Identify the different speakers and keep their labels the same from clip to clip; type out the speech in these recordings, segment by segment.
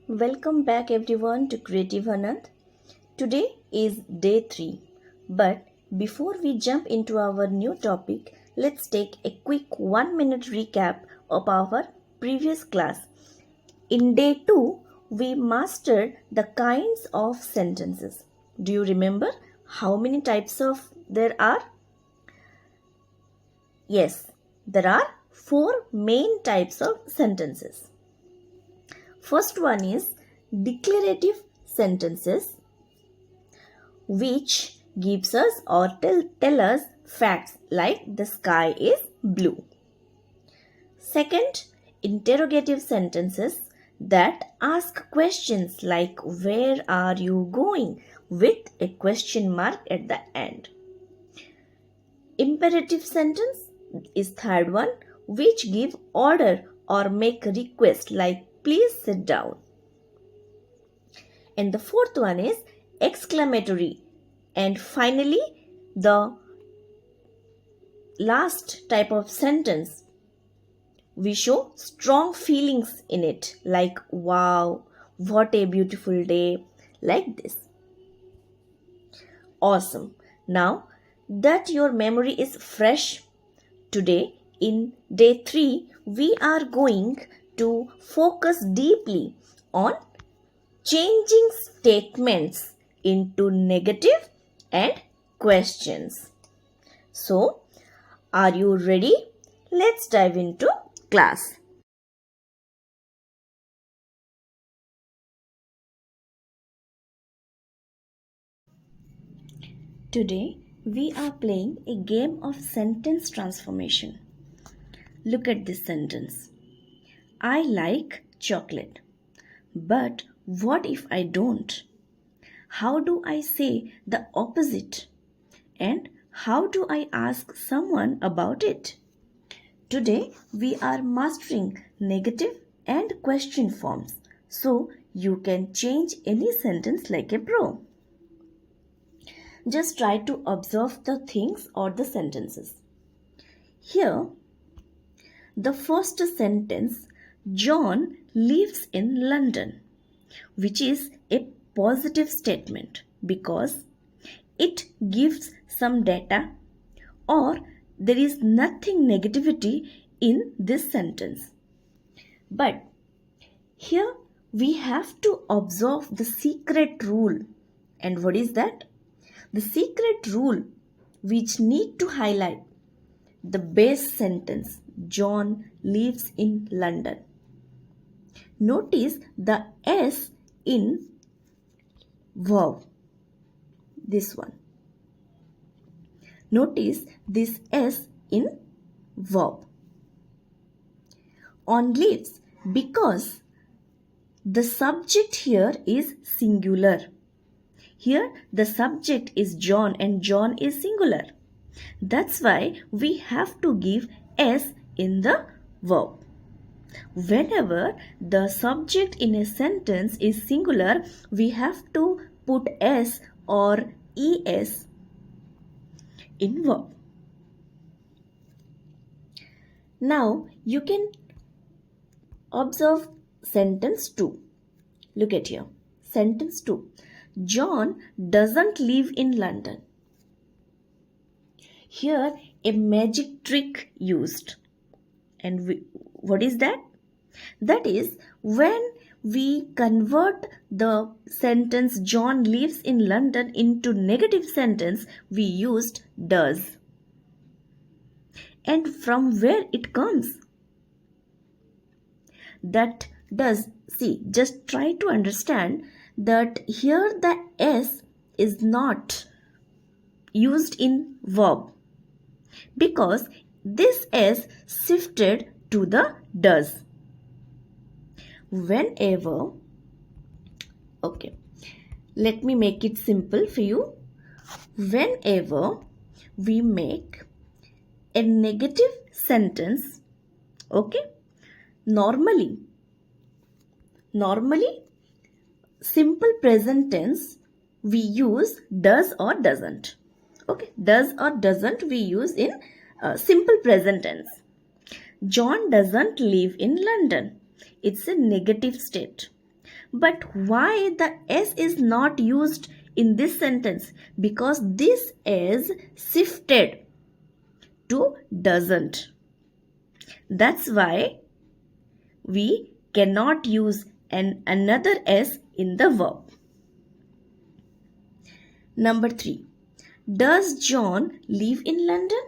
Speaker 1: Welcome back everyone to Creative Anand. Today is day 3. But before we jump into our new topic, let's take a quick 1 minute recap of our previous class. In day 2, we mastered the kinds of sentences. Do you remember how many types of there are? Yes, there are 4 main types of sentences. First one is declarative sentences, which gives us or tell us facts like the sky is blue. Second, interrogative sentences that ask questions like where are you going with a question mark at the end. Imperative sentence is third one, which give order or make request like please sit down. And the fourth one is exclamatory. And finally, the last type of sentence, we show strong feelings in it like wow, what a beautiful day, like this. Awesome. Now that your memory is fresh, today in day 3, we are going to focus deeply on changing statements into negative and questions. So, are you ready? Let's dive into class. Today, we are playing a game of sentence transformation. Look at this sentence. I like chocolate. But what if I don't? How do I say the opposite? And how do I ask someone about it? Today we are mastering negative and question forms so you can change any sentence like a pro. Just try to observe the things or the sentences. Here, the first sentence, John lives in London, which is a positive statement because it gives some data or there is nothing negativity in this sentence. But here we have to observe the secret rule. And what is that? The secret rule which need to highlight the base sentence, John lives in London. Notice the S in verb. This one. Notice this S in verb. On lives because the subject here is singular. Here the subject is John and John is singular. That's why we have to give S in the verb. Whenever the subject in a sentence is singular, we have to put S or ES in verb. Now you can observe sentence 2. Look at here. Sentence 2. John doesn't live in London. Here a magic trick used. And what is that? That is when we convert the sentence John lives in London into negative sentence, we used does. And from where it comes? That does, see, just try to understand that here the S is not used in verb because this S shifted to the does. Whenever, okay, let me make it simple for you. Whenever we make a negative sentence, okay, normally simple present tense we use does or doesn't. Okay, does or doesn't we use in simple present tense. John doesn't live in London. It's a negative state. But why the S is not used in this sentence? Because this is shifted to doesn't. That's why we cannot use another S in the verb. Number 3. Does John live in London?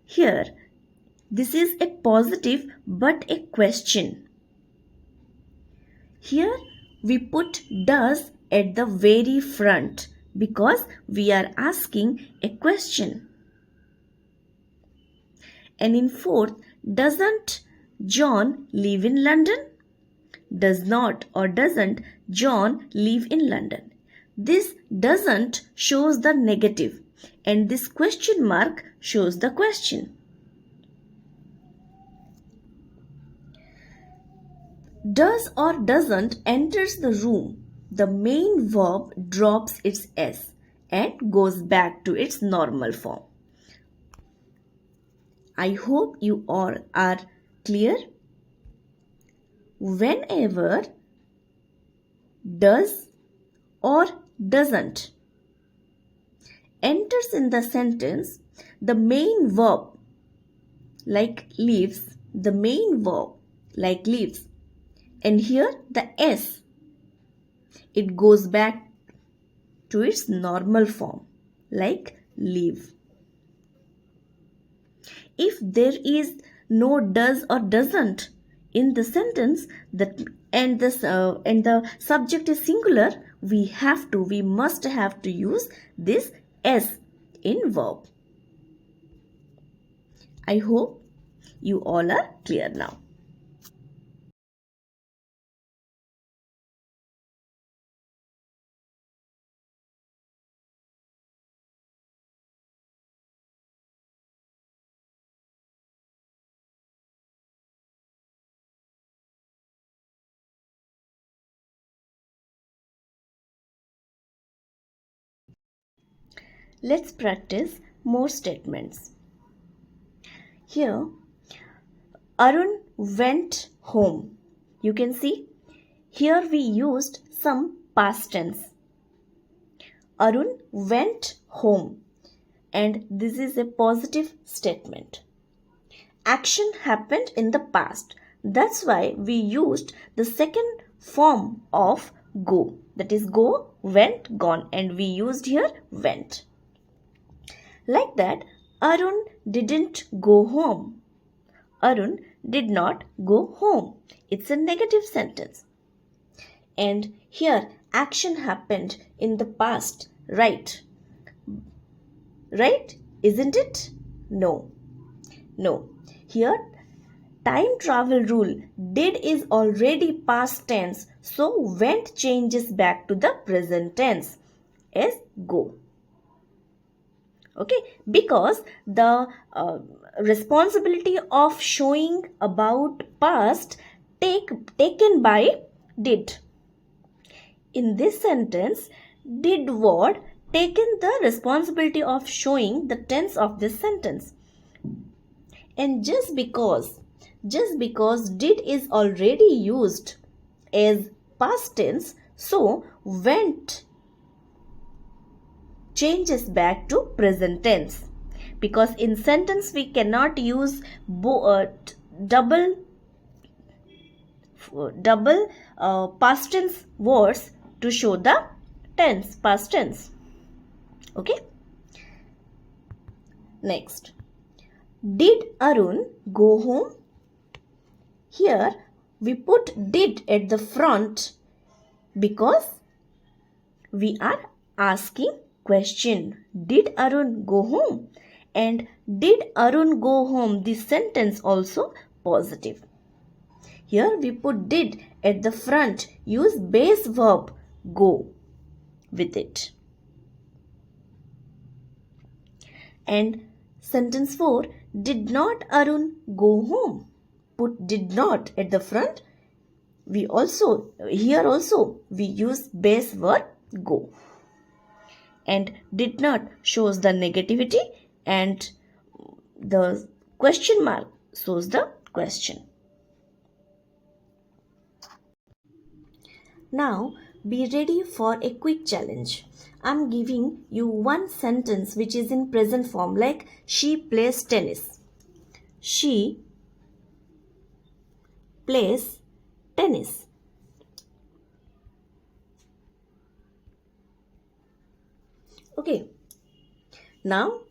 Speaker 1: Here, this is a positive but a question. Here, we put does at the very front because we are asking a question. And in fourth, doesn't John live in London? Does not or doesn't John live in London? This doesn't shows the negative and this question mark shows the question. Does or doesn't enters the room. The main verb drops its S and goes back to its normal form. I hope you all are clear. Whenever does or doesn't enters in the sentence, the main verb like leaves, and here the S, it goes back to its normal form like leave. If there is no does or doesn't in the sentence and the subject is singular, we must have to use this S in verb. I hope you all are clear now. Let's practice more statements. Here, Arun went home. You can see here we used some past tense. Arun went home, and this is a positive statement. Action happened in the past. That's why we used the second form of go. That is go, went, gone, and we used here went. Like that, Arun didn't go home. Arun did not go home. It's a negative sentence. And here, action happened in the past, right? Right? Isn't it? No. No. Here, time travel rule did is already past tense, so went changes back to the present tense as go. Okay, because the responsibility of showing about past taken by did. In this sentence, did word taken the responsibility of showing the tense of this sentence. And just because did is already used as past tense, so went changes back to present tense. Because in sentence we cannot use double past tense words to show the past tense. Okay. Next. Did Arun go home? Here we put did at the front because we are asking question. Did Arun go home? And did Arun go home? This sentence also positive. Here we put did at the front. Use base verb go with it. And sentence 4, did not Arun go home? Put did not at the front. Here also we use base verb go. And did not shows the negativity and the question mark shows the question. Now be ready for a quick challenge. I'm giving you one sentence which is in present form, like she plays tennis. She plays tennis. Okay. Now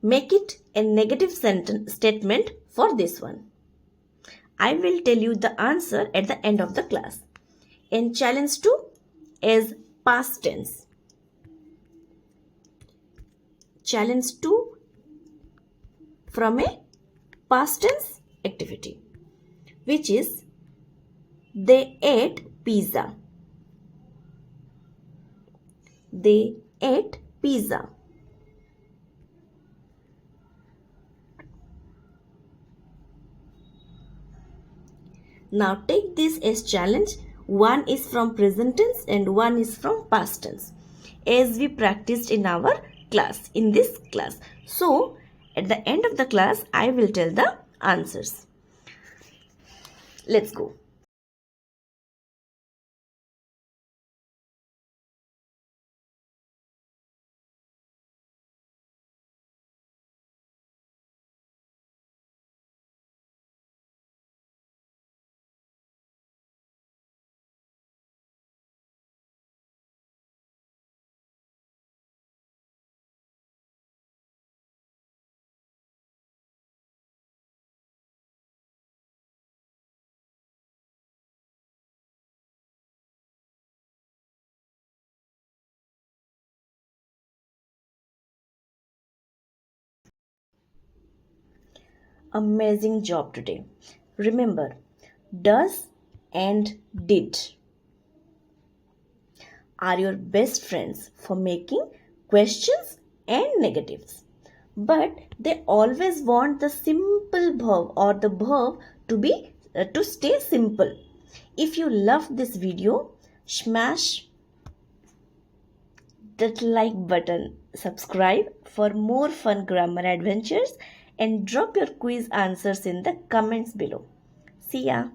Speaker 1: make it a negative sentence statement for this one. I will tell you the answer at the end of the class. And challenge 2 is past tense. Challenge 2 from a past tense activity, which is they ate pizza. They ate pizza. Now take this as challenge. One is from present tense and one is from past tense, as we practiced in our class, in this class. So at the end of the class, I will tell the answers. Let's go. Amazing job today. Remember, does and did are your best friends for making questions and negatives. But they always want the simple verb or the verb to stay simple. If you loved this video, smash that like button, subscribe for more fun grammar adventures, and drop your quiz answers in the comments below. See ya.